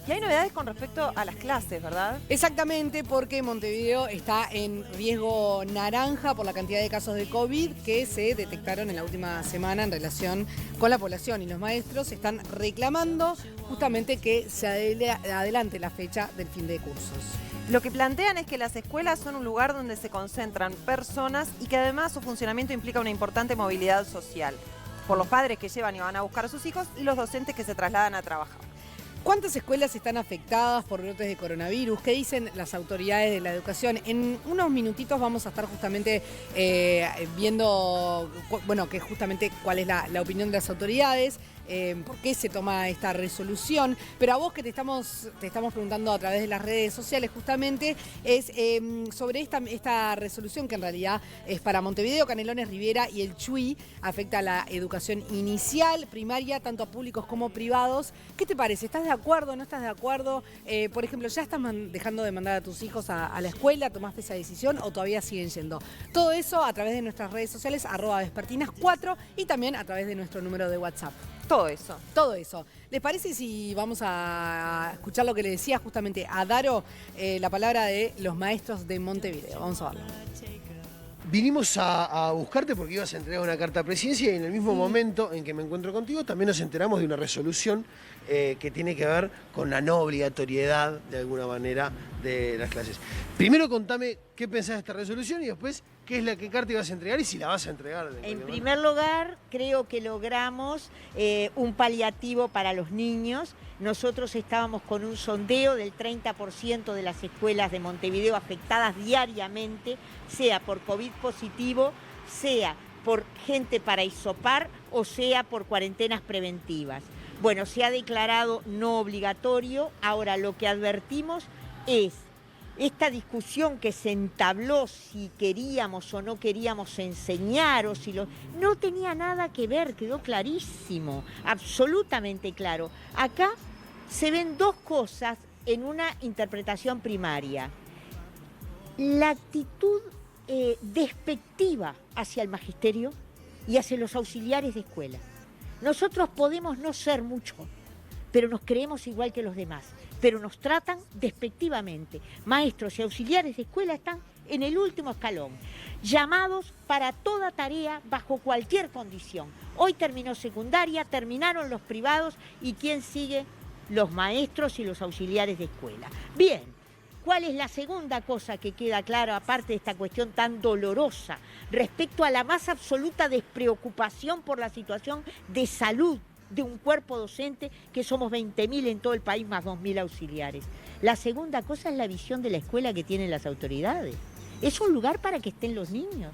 Y hay novedades con respecto a las clases, ¿verdad? Exactamente, porque Montevideo está en riesgo naranja por la cantidad de casos de COVID que se detectaron en la última semana en relación con la población. Y los maestros están reclamando justamente que se adelante la fecha del fin de cursos. Lo que plantean es que las escuelas son un lugar donde se concentran personas y que además su funcionamiento implica una importante movilidad social, por los padres que llevan y van a buscar a sus hijos y los docentes que se trasladan a trabajar. ¿Cuántas escuelas están afectadas por brotes de coronavirus? ¿Qué dicen las autoridades de la educación? En unos minutitos vamos a estar justamente viendo, bueno, que justamente cuál es la opinión de las autoridades, por qué se toma esta resolución. Pero a vos que te estamos preguntando a través de las redes sociales justamente, es sobre esta resolución que en realidad es para Montevideo, Canelones, Rivera y el Chuy, afecta a la educación inicial, primaria, tanto a públicos como privados. ¿Qué te parece? ¿Estás de acuerdo? ¿No estás de acuerdo? Por ejemplo, ¿ya estás dejando de mandar a tus hijos a la escuela? ¿Tomaste esa decisión o todavía siguen yendo? Todo eso a través de nuestras redes sociales, @vespertinas4 y también a través de nuestro número de WhatsApp. Todo eso. Todo eso. ¿Les parece si vamos a escuchar lo que le decía justamente a Daro, la palabra de los maestros de Montevideo? Vamos a verlo. Vinimos a buscarte porque ibas a entregar una carta a presidencia y en el mismo momento en que me encuentro contigo también nos enteramos de una resolución que tiene que ver con la no obligatoriedad, de alguna manera, de las clases. Primero contame qué pensás de esta resolución y después qué carta ibas a entregar y si la vas a entregar. En primer lugar, creo que logramos un paliativo para los niños. Nosotros estábamos con un sondeo del 30% de las escuelas de Montevideo afectadas diariamente, sea por COVID positivo, sea por gente para hisopar o sea por cuarentenas preventivas. Bueno, se ha declarado no obligatorio. Ahora lo que advertimos es esta discusión que se entabló si queríamos o no queríamos enseñar o si no tenía nada que ver, quedó clarísimo, absolutamente claro. Acá se ven dos cosas en una interpretación primaria. La actitud despectiva hacia el magisterio y hacia los auxiliares de escuela. Nosotros podemos no ser mucho, pero nos creemos igual que los demás, pero nos tratan despectivamente. Maestros y auxiliares de escuela están en el último escalón, llamados para toda tarea bajo cualquier condición. Hoy terminó secundaria, terminaron los privados y ¿quién sigue? Los maestros y los auxiliares de escuela. Bien, ¿cuál es la segunda cosa que queda clara, aparte de esta cuestión tan dolorosa, respecto a la más absoluta despreocupación por la situación de salud de un cuerpo docente, que somos 20.000 en todo el país, más 2.000 auxiliares? La segunda cosa es la visión de la escuela que tienen las autoridades. Es un lugar para que estén los niños.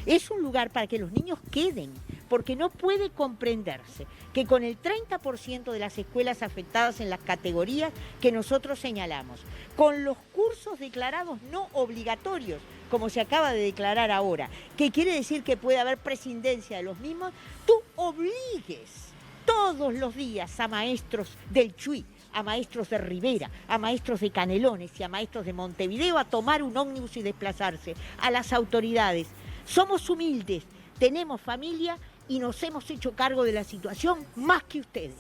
Es un lugar para que los niños queden, porque no puede comprenderse que con el 30% de las escuelas afectadas en las categorías que nosotros señalamos, con los cursos declarados no obligatorios, como se acaba de declarar ahora, que quiere decir que puede haber prescindencia de los mismos, tú obligues todos los días a maestros del Chuy, a maestros de Rivera, a maestros de Canelones y a maestros de Montevideo a tomar un ómnibus y desplazarse, a las autoridades. Somos humildes, tenemos familia y nos hemos hecho cargo de la situación más que ustedes.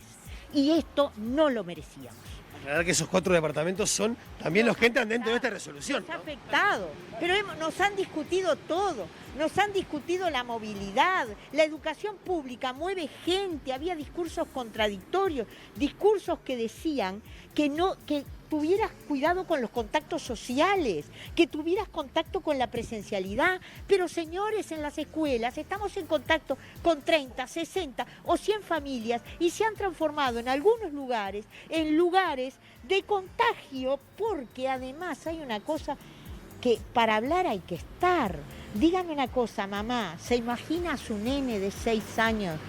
Y esto no lo merecíamos. Aclarar que esos 4 departamentos son también los que entran dentro de esta resolución. Nos ha afectado, pero nos han discutido todo, nos han discutido la movilidad, la educación pública mueve gente, había discursos contradictorios, discursos que decían que tuvieras cuidado con los contactos sociales, que tuvieras contacto con la presencialidad. Pero señores, en las escuelas estamos en contacto con 30, 60 o 100 familias y se han transformado en algunos lugares en lugares de contagio, porque además hay una cosa que para hablar hay que estar. Dígame una cosa, mamá, ¿se imagina a su nene de 6 años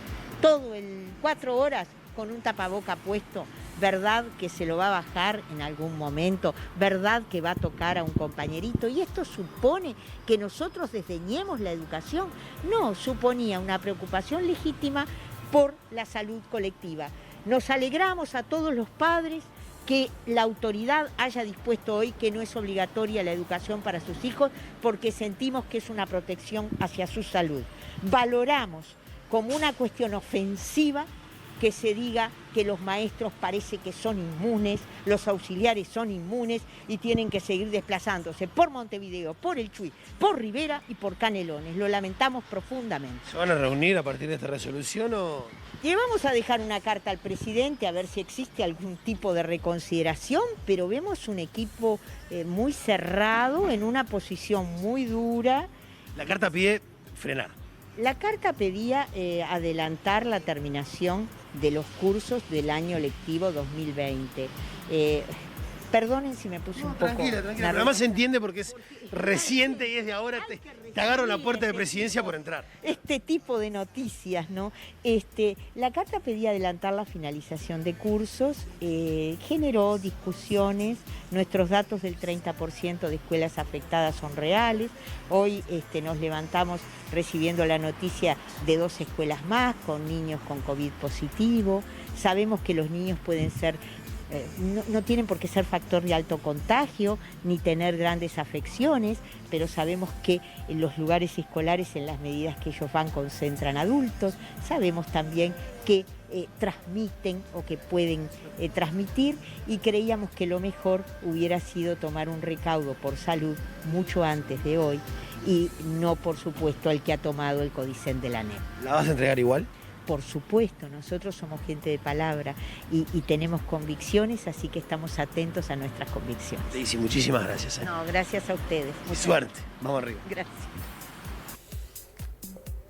todo el 4 horas con un tapaboca puesto? ¿Verdad que se lo va a bajar en algún momento? ¿Verdad que va a tocar a un compañerito? ¿Y esto supone que nosotros desdeñemos la educación? No, suponía una preocupación legítima por la salud colectiva. Nos alegramos a todos los padres que la autoridad haya dispuesto hoy que no es obligatoria la educación para sus hijos, porque sentimos que es una protección hacia su salud. Valoramos como una cuestión ofensiva que se diga que los maestros parece que son inmunes, los auxiliares son inmunes y tienen que seguir desplazándose por Montevideo, por El Chuy, por Rivera y por Canelones. Lo lamentamos profundamente. ¿Se van a reunir a partir de esta resolución o...? Le vamos a dejar una carta al presidente a ver si existe algún tipo de reconsideración, pero vemos un equipo muy cerrado, en una posición muy dura. La carta pide frenar. La carta pedía adelantar la terminación de los cursos del año lectivo 2020. Perdonen si me puse un poco... Tranquila. Pero además se entiende porque es reciente y es de ahora. Te agarro la puerta de presidencia por entrar. Este tipo de noticias, ¿no? La carta pedía adelantar la finalización de cursos, generó discusiones, nuestros datos del 30% de escuelas afectadas son reales. Hoy nos levantamos recibiendo la noticia de 2 escuelas más con niños con COVID positivo. Sabemos que los niños pueden ser... no tienen por qué ser factor de alto contagio ni tener grandes afecciones, pero sabemos que en los lugares escolares, en las medidas que ellos van, concentran adultos. Sabemos también que transmiten o que pueden transmitir, y creíamos que lo mejor hubiera sido tomar un recaudo por salud mucho antes de hoy y no, por supuesto, el que ha tomado el Codicen de la NEP. ¿La vas a entregar igual? Por supuesto, nosotros somos gente de palabra y tenemos convicciones, así que estamos atentos a nuestras convicciones. Daisy, muchísimas gracias. No, gracias a ustedes. Suerte. Vamos arriba. Gracias.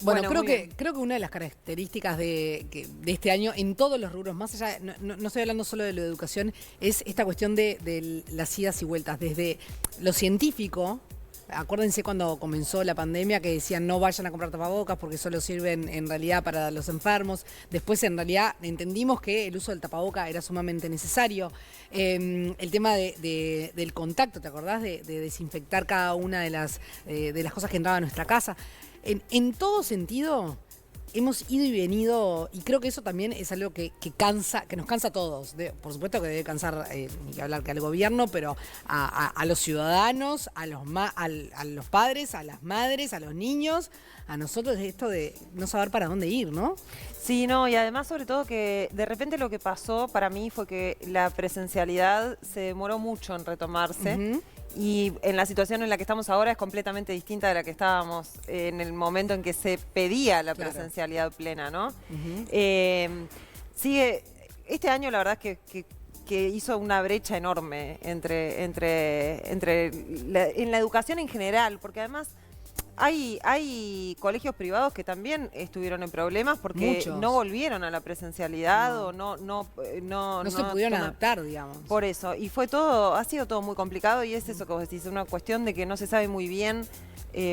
Bueno, Bueno, creo que una de las características de este año en todos los rubros, más allá, no estoy hablando solo de la educación, es esta cuestión de las idas y vueltas, desde lo científico. Acuérdense cuando comenzó la pandemia que decían no vayan a comprar tapabocas porque solo sirven en realidad para los enfermos. Después en realidad entendimos que el uso del tapaboca era sumamente necesario. El tema del contacto, ¿te acordás? De desinfectar cada una de las cosas que entraban a nuestra casa. En todo sentido... Hemos ido y venido, y creo que eso también es algo que nos cansa a todos. Por supuesto que debe cansar, ni que hablar que al gobierno, pero a los ciudadanos, a los padres, a las madres, a los niños, a nosotros, esto de no saber para dónde ir, ¿no? Sí, no, y además sobre todo que de repente lo que pasó para mí fue que la presencialidad se demoró mucho en retomarse. Uh-huh. Y en la situación en la que estamos ahora es completamente distinta de la que estábamos en el momento en que se pedía la presencialidad plena, ¿no? Uh-huh. Sigue, este año la verdad es que hizo una brecha enorme en la educación en general, porque además hay colegios privados que también estuvieron en problemas porque Muchos. no volvieron a la presencialidad No. o No se pudieron adaptar, digamos. por eso, y ha sido todo muy complicado, y es eso que vos decís, una cuestión de que no se sabe muy bien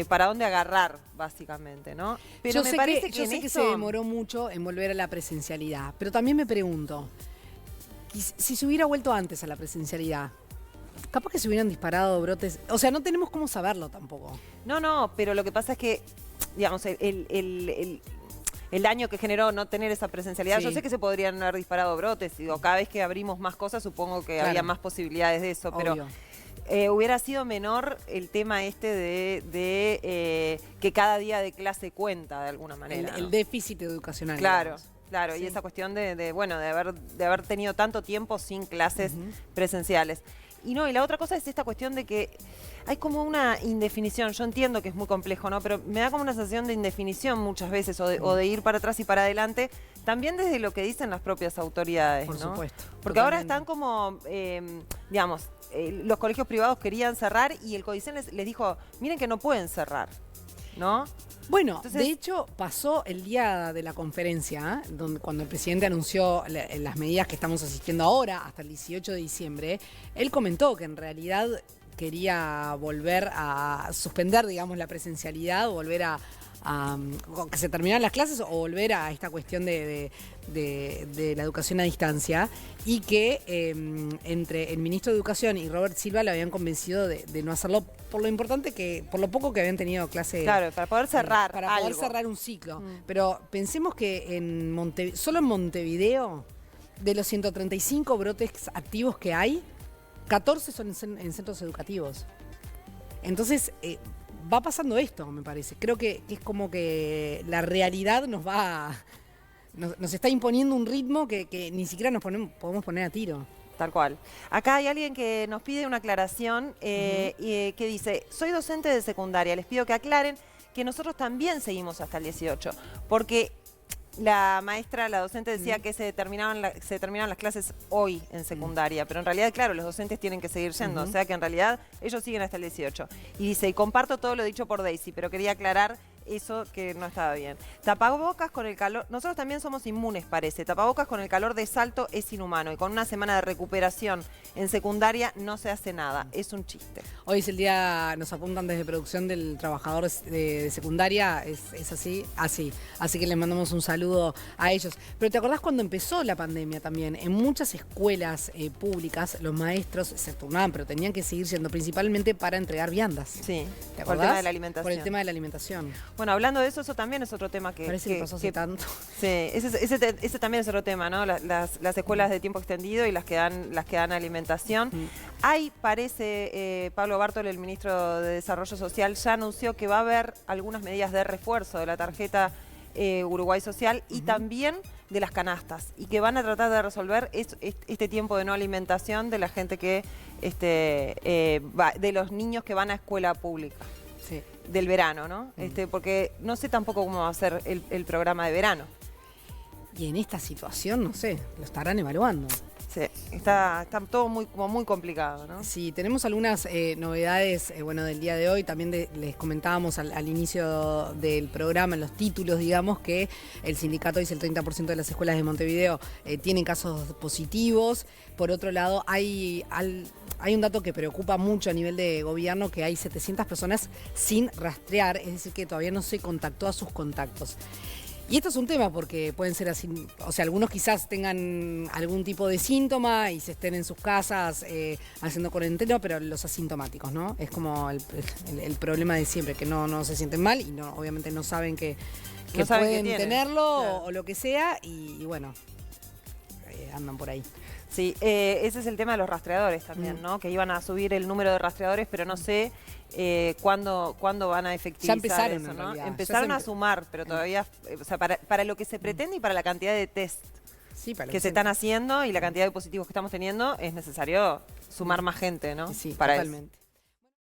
para dónde agarrar, básicamente, ¿no? Pero Yo me sé parece que, yo en sé que esto- se demoró mucho en volver a la presencialidad, pero también me pregunto, si se hubiera vuelto antes a la presencialidad, capaz que se hubieran disparado brotes, o sea, no tenemos cómo saberlo tampoco. No, pero lo que pasa es que, digamos, el daño que generó no tener esa presencialidad, Sí. yo sé que se podrían haber disparado brotes, digo, cada vez que abrimos más cosas supongo que Claro. había más posibilidades de eso, pero Obvio. hubiera sido menor el tema de que cada día de clase cuenta de alguna manera. El ¿no? déficit educacional. Claro, digamos. claro, Sí. y esa cuestión de haber tenido tanto tiempo sin clases presenciales. Y no, y la otra cosa es esta cuestión de que hay como una indefinición. Yo entiendo que es muy complejo, ¿no? Pero me da como una sensación de indefinición muchas veces, o de ir para atrás y para adelante, también desde lo que dicen las propias autoridades, Por ¿no? supuesto. Porque ahora Totalmente. están como, digamos, los colegios privados querían cerrar y el Codicen les dijo, miren que no pueden cerrar, ¿no? Bueno, Entonces- de hecho pasó el día de la conferencia, cuando el presidente anunció las medidas que estamos asistiendo ahora, hasta el 18 de diciembre, él comentó que en realidad quería volver a suspender, digamos, la presencialidad, o volver a que se terminaran las clases, o volver a esta cuestión de la educación a distancia, y que entre el ministro de Educación y Robert Silva lo habían convencido de no hacerlo por lo poco que habían tenido clase. Claro, para poder cerrar Para poder algo. cerrar un ciclo. Pero pensemos que solo en Montevideo, de los 135 brotes activos que hay, 14 son en centros educativos. Entonces, va pasando esto, me parece. Creo que es como que la realidad nos va nos está imponiendo un ritmo que ni siquiera podemos poner a tiro. Tal cual. Acá hay alguien que nos pide una aclaración que dice, soy docente de secundaria, les pido que aclaren que nosotros también seguimos hasta el 18, porque la maestra, la docente decía que se terminaban las clases hoy en secundaria, pero en realidad, claro, los docentes tienen que seguir yendo, o sea que en realidad ellos siguen hasta el 18. Y dice, y comparto todo lo dicho por Daisy, pero quería aclarar eso que no estaba bien. Tapabocas con el calor, nosotros también somos inmunes parece, tapabocas con el calor de Salto es inhumano y con una semana de recuperación en secundaria no se hace nada, es un chiste. Hoy es el día, nos apuntan desde producción del trabajador de secundaria, es así, así que les mandamos un saludo a ellos. Pero ¿te acordás cuando empezó la pandemia también? En muchas escuelas públicas los maestros se turnaban, pero tenían que seguir siendo principalmente para entregar viandas. Sí, ¿te acordás? por el tema de la alimentación. Por el tema de la alimentación. Bueno, hablando de eso, eso también es otro tema que... Parece que pasó hace tanto. Sí, ese también es otro tema, ¿no? Las escuelas de tiempo extendido y las que dan alimentación. Hay, parece, Pablo Bartol, el ministro de Desarrollo Social, ya anunció que va a haber algunas medidas de refuerzo de la tarjeta Uruguay Social y también de las canastas, y que van a tratar de resolver este tiempo de no alimentación de la gente que, de los niños que van a escuela pública. Sí. Del verano, ¿no? Porque no sé tampoco cómo va a ser el programa de verano. Y en esta situación, no sé, lo estarán evaluando. Sí, está todo muy complicado, ¿no? Sí, tenemos algunas novedades, bueno, del día de hoy. También les comentábamos al inicio del programa, en los títulos, digamos, que el sindicato dice el 30% de las escuelas de Montevideo tienen casos positivos. Por otro lado, hay un dato que preocupa mucho a nivel de gobierno, que hay 700 personas sin rastrear, es decir, que todavía no se contactó a sus contactos. Y esto es un tema porque pueden ser así, o sea, algunos quizás tengan algún tipo de síntoma y se estén en sus casas haciendo cuarentena, pero los asintomáticos, ¿no? Es como el problema de siempre, que no se sienten mal y obviamente no saben que No saben pueden que tenerlo, claro, o lo que sea, y bueno, andan por ahí. Sí, ese es el tema de los rastreadores también, ¿no? Que iban a subir el número de rastreadores, pero no sé cuándo van a efectivizar empezaron, eso, ¿no? en realidad. Empezaron a sumar, pero todavía, o sea, para lo que se pretende y para la cantidad de test Sí, para que se están haciendo y la cantidad de positivos que estamos teniendo, es necesario sumar más gente, ¿no? Sí, para totalmente.